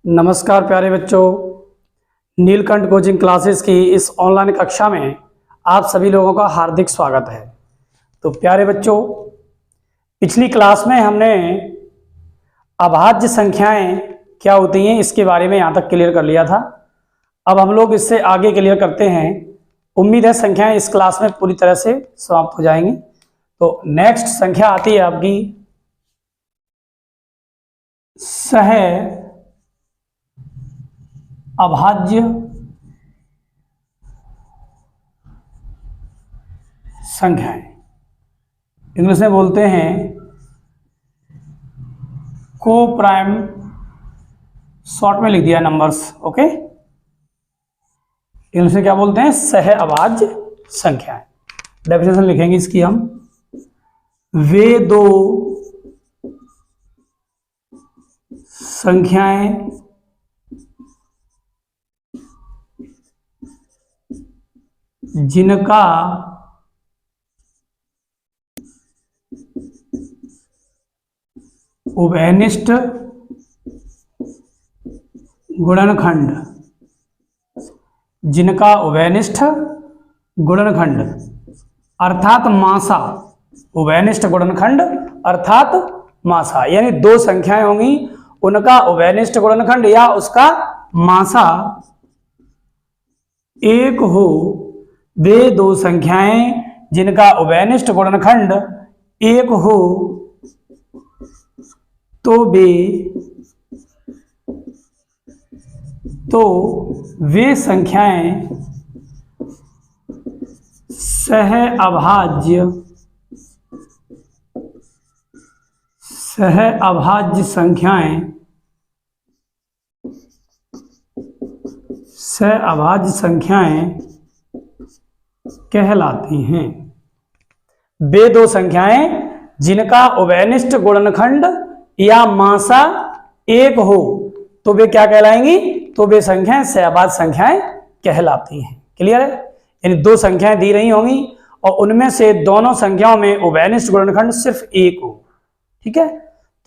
नमस्कार प्यारे बच्चों, नीलकंठ कोचिंग क्लासेस की इस ऑनलाइन कक्षा में आप सभी लोगों का हार्दिक स्वागत है। तो प्यारे बच्चों, पिछली क्लास में हमने अभाज्य संख्याएं क्या होती हैं इसके बारे में यहाँ तक क्लियर कर लिया था। अब हम लोग इससे आगे क्लियर करते हैं। उम्मीद है संख्याएं इस क्लास में पूरी तरह से समाप्त हो जाएंगी। तो नेक्स्ट संख्या आती है आपकी सह अभाज्य संख्याएं, इंग्लिश में बोलते हैं को प्राइम, शॉर्ट में लिख दिया नंबर्स। ओके, इंग्लिश में क्या बोलते हैं? सह अभाज्य संख्याएं। डेफिनेशन लिखेंगे इसकी हम, वे दो संख्याएं जिनका उभयनिष्ठ गुणनखंड, जिनका उभयनिष्ठ गुणनखंड अर्थात मासा, उभयनिष्ठ गुणनखंड अर्थात मासा, यानी दो संख्याएं होंगी, उनका उभयनिष्ठ गुणनखंड या उसका मासा एक हो। वे दो संख्याएं जिनका उभयनिष्ठ गुणनखंड एक हो तो वे संख्याएं सह अभाज्य संख्याएं, सह अभाज्य संख्याएं कहलाती हैं। वे दो संख्याएं जिनका उभयनिष्ठ गुणनखंड या मासा एक हो तो वे क्या कहलाएंगी? तो वे संख्याएं सह अभाज्य संख्याएं कहलाती हैं। क्लियर है? यानी दो संख्याएं दी रही होंगी और उनमें से दोनों संख्याओं में उभयनिष्ठ गुणनखंड सिर्फ एक हो। ठीक है,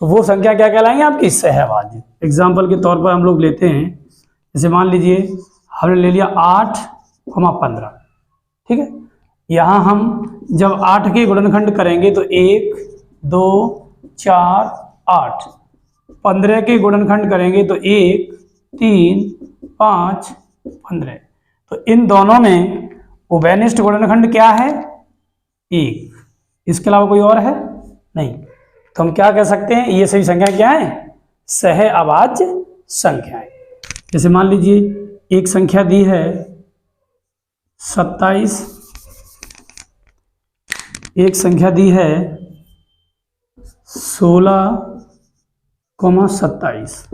तो वो संख्या क्या कहलाएंगी? आपकी सह अभाज्य। एग्जाम्पल के तौर पर हम लोग लेते हैं, जैसे मान लीजिए हमने ले लिया 8,15। ठीक है, यहां हम जब 8 के गुणनखंड करेंगे तो 1, 2, 4, 8। 15 के गुणनखंड करेंगे तो 1, 3, 5, 15। तो इन दोनों में उभयनिष्ठ गुणनखंड क्या है? 1। इसके अलावा कोई और है? नहीं। तो हम क्या कह सकते हैं? ये सभी संख्या क्या है? सह अभाज्य संख्याएं। जैसे मान लीजिए एक संख्या दी है 27, एक संख्या दी है 16,27।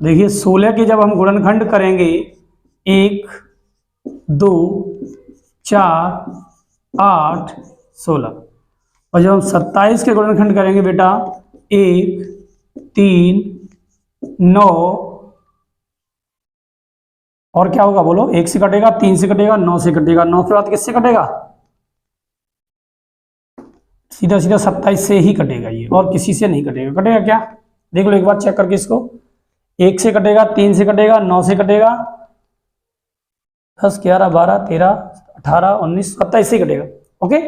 देखिए 16 के जब हम गुणनखंड करेंगे 1, 2, 4, 8, 16, और जब हम 27 के गुणनखंड करेंगे बेटा 1, 3, 9, और क्या होगा बोलो? 1 से कटेगा, 3 से कटेगा, 9 से कटेगा, 9 के बाद किससे कटेगा? सीधा सीधा 27 से ही कटेगा ये, और किसी से नहीं कटेगा। कटेगा क्या? देख लो एक बार चेक करके इसको। 1 से कटेगा, 3 से कटेगा, 9 से कटेगा, 10, 11, 12, 13, 18, 19, 27 से कटेगा। ओके,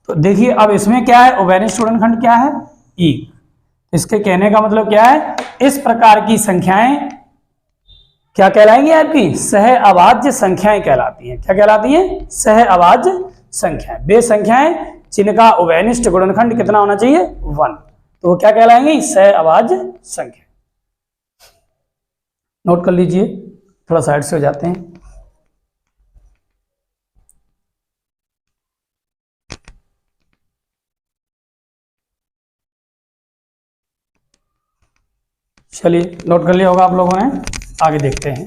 तो देखिए अब इसमें क्या है? उभयनिष्ठ गुणनखंड क्या है? 1। इसके कहने का मतलब क्या है? इस प्रकार की संख्याएं क्या कहलाएंगी? आपकी सह अभाज्य संख्याएं कहलाती हैं। क्या कहलाती हैं? सह अभाज्य संख्याएं। वे संख्याएं जिनका उभयनिष्ठ गुणनखंड कितना होना चाहिए? 1। तो वो क्या कहलाएंगी? सह अभाज्य संख्या। नोट कर लीजिए, थोड़ा साइड से हो जाते हैं। चलिए, नोट कर लिया होगा आप लोगों ने। आगे देखते हैं।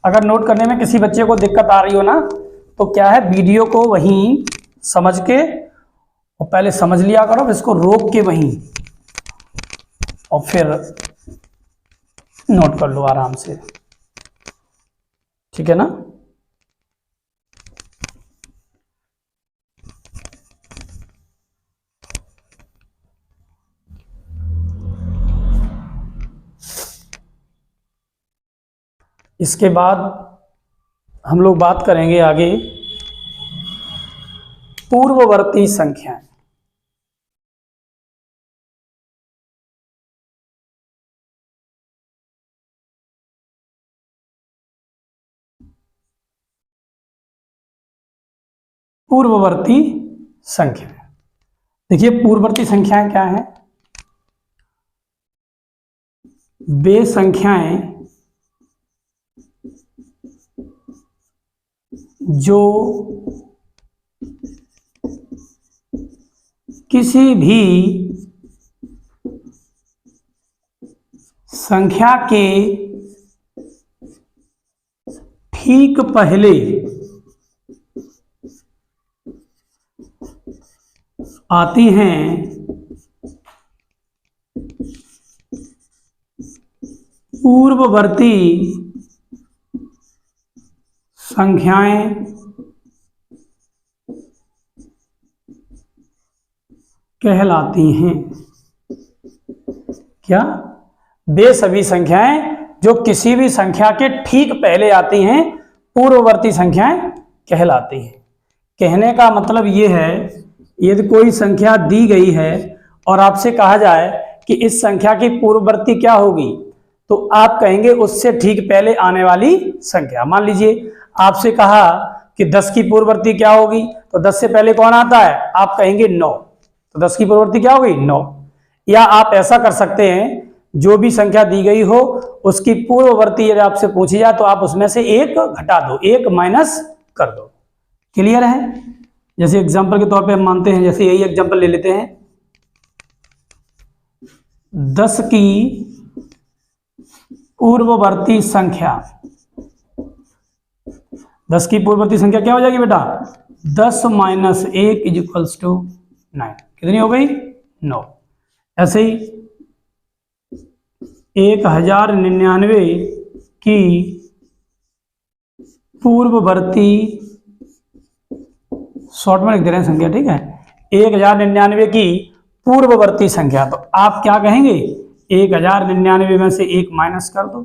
अगर नोट करने में किसी बच्चे को दिक्कत आ रही हो ना, तो क्या है, वीडियो को वहीं समझ के और पहले समझ लिया करो, फिर इसको रोक के वहीं और फिर नोट कर लो आराम से। ठीक है ना? इसके बाद हम लोग बात करेंगे आगे पूर्ववर्ती संख्याएं। पूर्ववर्ती संख्याएं, देखिए पूर्ववर्ती संख्याएं क्या है? वे संख्याएं जो किसी भी संख्या के ठीक पहले आती हैं पूर्ववर्ती संख्याएं कहलाती हैं। क्या? वे सभी संख्याएं जो किसी भी संख्या के ठीक पहले आती हैं पूर्ववर्ती संख्याएं कहलाती हैं। कहने का मतलब ये है, यदि कोई संख्या दी गई है और आपसे कहा जाए कि इस संख्या की पूर्ववर्ती क्या होगी, तो आप कहेंगे उससे ठीक पहले आने वाली संख्या। मान लीजिए आपसे कहा कि 10 की पूर्ववर्ती क्या होगी, तो 10 से पहले कौन आता है? आप कहेंगे 9, तो 10 की पूर्ववर्ती क्या होगी? 9। या आप ऐसा कर सकते हैं, जो भी संख्या दी गई हो उसकी पूर्ववर्ती यदि आपसे पूछी जाए तो आप उसमें से एक घटा दो, एक माइनस कर दो। क्लियर है? जैसे एग्जांपल के तौर पे हम मानते हैं, जैसे यही एग्जांपल ले लेते हैं, 10 की पूर्ववर्ती संख्या, 10 की पूर्ववर्ती संख्या क्या हो जाएगी बेटा? 10 माइनस 1 इज इक्वल्स टू 9। कितनी हो गई? 9। ऐसे ही 1099 की पूर्ववर्ती, शॉर्ट में लिख दे रहे हैं संख्या, ठीक है, 1099 की पूर्ववर्ती संख्या, तो आप क्या कहेंगे? 1099 में से 1 माइनस कर दो,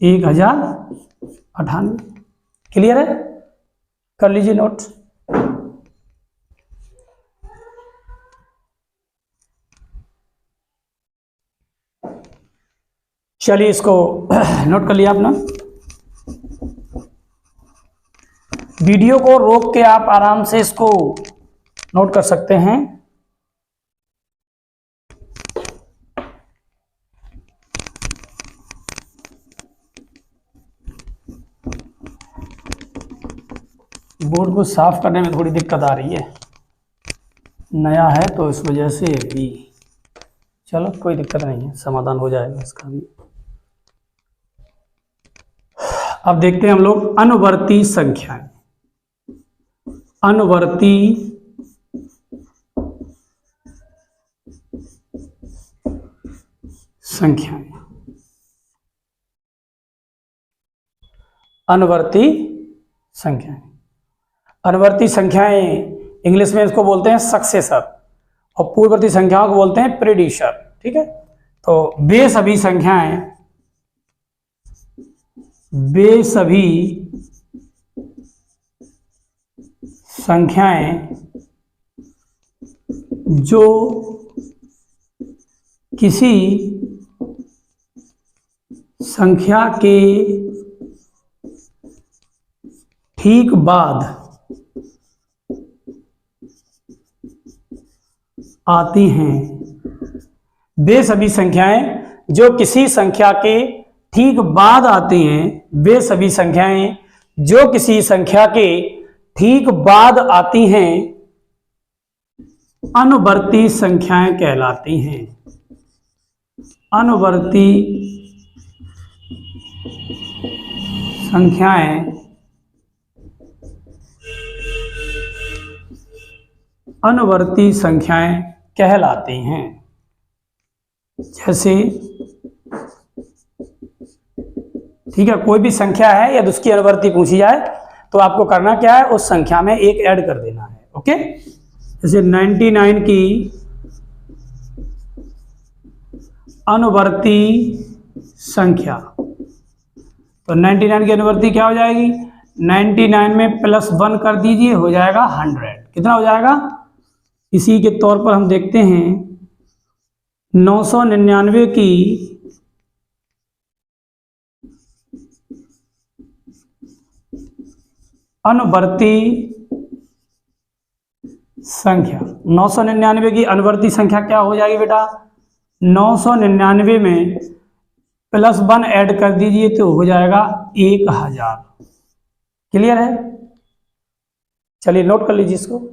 1098। क्लियर है? कर लीजिए नोट। चलिए इसको नोट कर लिया आपने। वीडियो को रोक के आप आराम से इसको नोट कर सकते हैं। बोर्ड को साफ करने में थोड़ी दिक्कत आ रही है, नया है तो इस वजह से भी। चलो कोई दिक्कत नहीं है, समाधान हो जाएगा इसका भी। अब देखते हैं हम लोग अनुवर्ती संख्याएं। अनुवर्ती संख्याएं, अनुवर्ती संख्याएं। अनुवर्ती संख्याएं इंग्लिश में इसको बोलते हैं सक्सेसर, और पूर्ववर्ती संख्याओं को बोलते हैं प्रेडिसर। ठीक है, तो वे सभी संख्याएं जो किसी संख्या के ठीक बाद आती हैं। वे सभी संख्याएं जो किसी संख्या के ठीक बाद आती हैं, वे सभी संख्याएं जो किसी संख्या के ठीक बाद आती हैं अनुवर्ती संख्याएं कहलाती हैं। अनुवर्ती संख्याएं अनुवर्ती संख्याएं कहलाती हैं। जैसे ठीक है, कोई भी संख्या है यदि उसकी अनुवर्ती पूछी जाए तो आपको करना क्या है, उस संख्या में एक ऐड कर देना है। ओके, जैसे 99 की अनुवर्ती संख्या, तो 99 की अनुवर्ती क्या हो जाएगी, 99 में +1 कर दीजिए, हो जाएगा 100। कितना हो जाएगा, इसी के तौर पर हम देखते हैं 999 की अनुवर्ती संख्या, 999 की अनुवर्ती संख्या क्या हो जाएगी बेटा, 999 में +1 ऐड कर दीजिए तो हो जाएगा 1000। क्लियर है, चलिए नोट कर लीजिए इसको।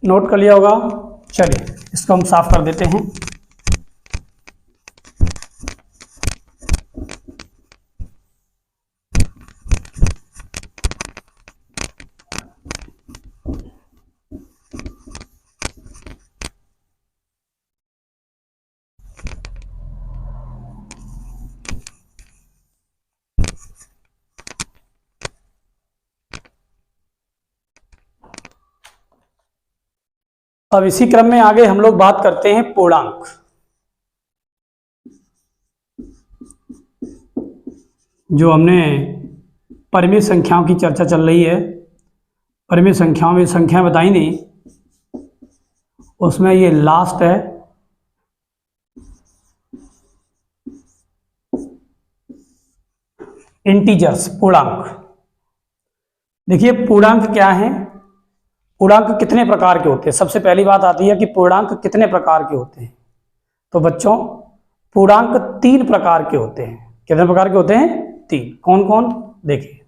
नोट कर लिया होगा, चलिए इसको हम साफ कर देते हैं। अब इसी क्रम में आगे हम लोग बात करते हैं पूर्णांक। जो हमने परिमेय संख्याओं की चर्चा चल रही है, परिमेय संख्याओं में संख्याएं बताई नहीं, उसमें ये लास्ट है इंटीजर्स, पूर्णांक। देखिए पूर्णांक क्या है, पूर्णांक कितने प्रकार के होते हैं। सबसे पहली बात आती है कि पूर्णांक कितने प्रकार के होते हैं। तो बच्चों पूर्णांक 3 प्रकार के होते हैं। कितने प्रकार के होते हैं, 3। कौन कौन, देखिए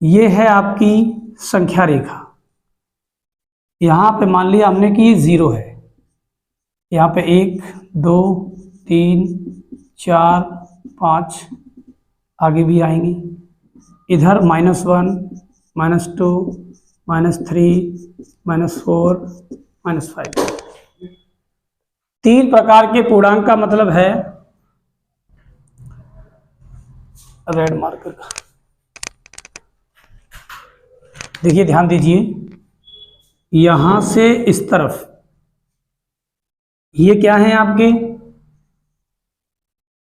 ये है आपकी संख्या रेखा। यहां पे मान लिया हमने कि ये 0 है, यहाँ पे 1 2 3 4 5 आगे भी आएंगी। इधर -1 -2 -3 -4 -5। 3 प्रकार के पूर्णांक का मतलब है, रेड मार्कर का देखिए, ध्यान दीजिए, यहां से इस तरफ ये क्या है आपके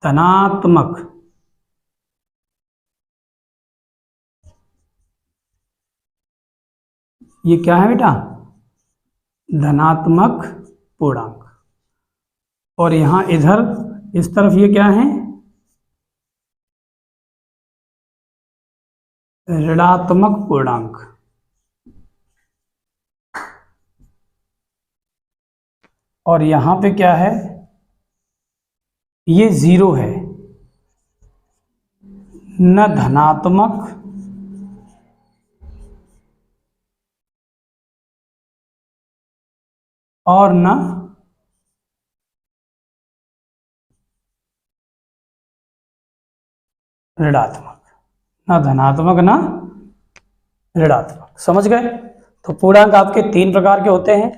धनात्मक, ये क्या है बेटा, धनात्मक पूर्णांक। और यहां इधर इस तरफ ये क्या है, ऋणात्मक पूर्णांक। और यहां पे क्या है, ये 0 है, न धनात्मक और न ऋणात्मक, न धनात्मक न ऋणात्मक। समझ गए। तो पूर्णांक आपके 3 प्रकार के होते हैं।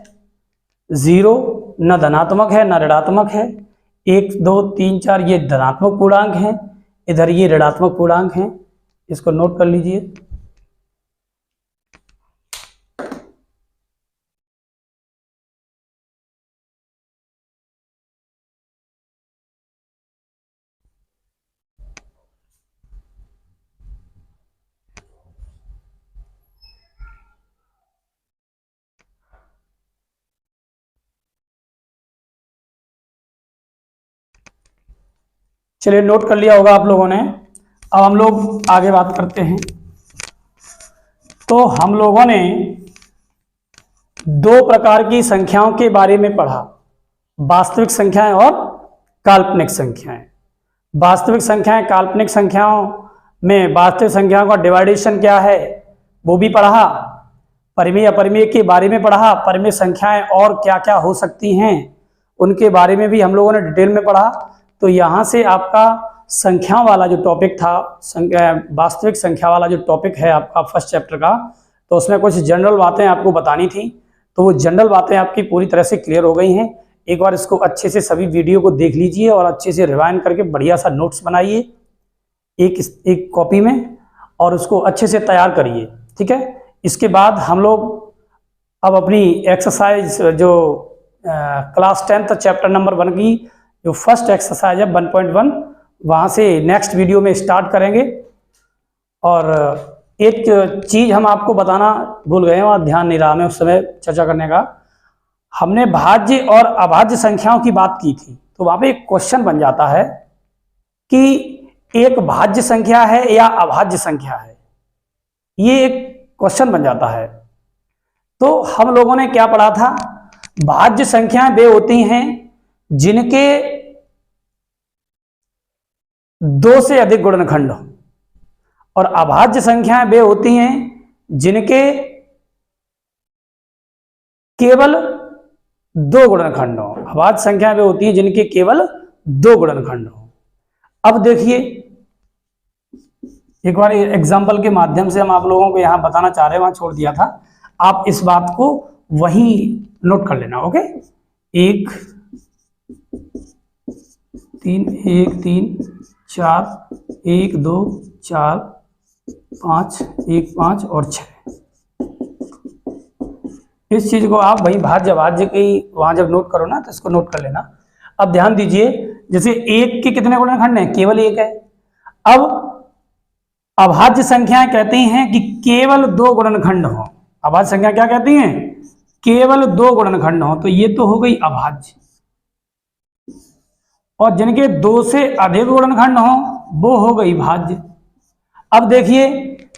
0 न धनात्मक है न ऋणात्मक है, 1 2 3 4 ये धनात्मक पूर्णांक हैं, इधर ये ऋणात्मक पूर्णांक हैं। इसको नोट कर लीजिए। चलिए नोट कर लिया होगा आप लोगों ने। अब हम लोग आगे बात करते हैं। तो हम लोगों ने 2 प्रकार की संख्याओं के बारे में पढ़ा, वास्तविक संख्याएं और काल्पनिक संख्याएं। वास्तविक संख्याएं काल्पनिक संख्याओं में वास्तविक संख्याओं का डिवाइडेशन क्या है वो भी पढ़ा, परिमेय अपरिमेय के बारे में पढ़ा, परिमेय संख्याएं और क्या क्या हो सकती हैं उनके बारे में भी हम लोगों ने डिटेल में पढ़ा। तो यहाँ से आपका संख्या वाला जो टॉपिक था, वास्तविक संख्या वाला जो टॉपिक है आपका फर्स्ट चैप्टर का, तो उसमें कुछ जनरल बातें आपको बतानी थी। तो वो जनरल बातें आपकी पूरी तरह से क्लियर हो गई हैं। एक बार इसको अच्छे से सभी वीडियो को देख लीजिए और अच्छे से रिवाइंड करके बढ़िया सा नोट्स बनाइए एक कॉपी में और उसको अच्छे से तैयार करिए, ठीक है। इसके बाद हम लोग अब अपनी एक्सरसाइज जो क्लास 10th चैप्टर नंबर 1 की जो फर्स्ट एक्सरसाइज है 1.1, वहाँ से नेक्स्ट वीडियो में स्टार्ट करेंगे। और एक चीज़ हम आपको बताना भूल गए, वहाँ ध्यान नहीं रहा हमें उस समय चर्चा करने का। हमने भाज्य और अभाज्य संख्याओं की बात की थी, तो वहाँ पे एक क्वेश्चन बन जाता है कि एक भाज्य संख्या है या अभाज्य संख्या है, ये एक क्वेश्चन बन जाता है। तो हम लोगों ने क्या पढ़ा था, भाज्य संख्याएं वे होती हैं जिनके 2 से अधिक गुणनखंड हो, और अभाज्य संख्याएं वे होती हैं जिनके केवल 2 गुणनखंड हो। अभाज्य संख्याएं वे होती हैं जिनके केवल 2 गुणनखंड हो। अब देखिए एक बार एग्जाम्पल के माध्यम से हम आप लोगों को यहां बताना चाह रहे हैं, वहां छोड़ दिया था, आप इस बात को वहीं नोट कर लेना। ओके, 1 3 1 3 4 1 2 4 5 1 5 और 6। इस चीज को आप वही भाज्य अभाज्य की वहां जब नोट करो ना तो इसको नोट कर लेना। अब ध्यान दीजिए, जैसे 1 के कितने गुणनखंड हैं, केवल 1 है। अब अभाज्य संख्याएं कहती हैं कि केवल 2 गुणनखंड हो। अभाज्य संख्या क्या कहती हैं, केवल 2 गुणनखंड हो, तो ये तो हो गई अभाज्य। और जिनके 2 से अधिक गुणनखंड हो वो हो गई भाज्य। अब देखिए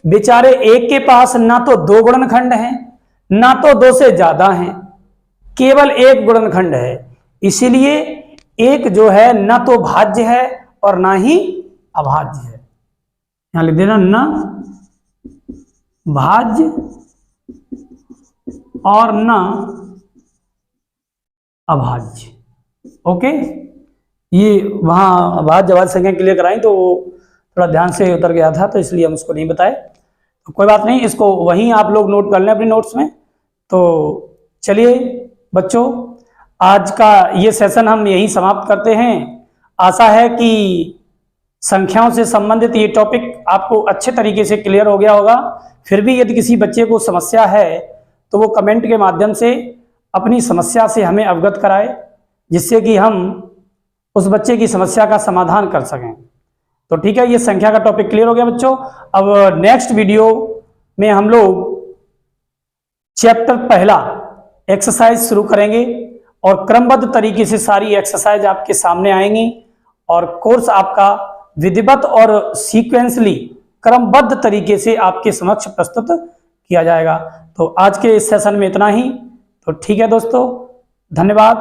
बेचारे एक के पास ना तो 2 गुणनखंड हैं ना तो 2 से ज्यादा हैं, केवल 1 गुणनखंड है, इसीलिए एक जो है ना तो भाज्य है और ना ही अभाज्य है। यहां लिख देना, ना भाज्य और ना अभाज्य। ओके, ये वहां भाज्य अभाज्य संख्या क्लियर कराई तो थोड़ा ध्यान से उतर गया था, तो इसलिए हम उसको नहीं बताए। तो कोई बात नहीं, इसको वहीं आप लोग नोट कर लें अपनी नोट्स में। तो चलिए बच्चों, आज का ये सेशन हम यहीं समाप्त करते हैं। आशा है कि संख्याओं से संबंधित ये टॉपिक आपको अच्छे तरीके से क्लियर हो गया होगा। फिर भी यदि किसी बच्चे को समस्या है तो वो कमेंट के माध्यम से अपनी समस्या से हमें अवगत कराए, जिससे कि हम उस बच्चे की समस्या का समाधान कर सकें। तो ठीक है, ये संख्या का टॉपिक क्लियर हो गया बच्चों। अब नेक्स्ट वीडियो में हम लोग चैप्टर पहला एक्सरसाइज शुरू करेंगे और क्रमबद्ध तरीके से सारी एक्सरसाइज आपके सामने आएंगी और कोर्स आपका विधिवत और सीक्वेंसली क्रमबद्ध तरीके से आपके समक्ष प्रस्तुत किया जाएगा। तो आज के इस सेशन में इतना ही। तो ठीक है दोस्तों, धन्यवाद।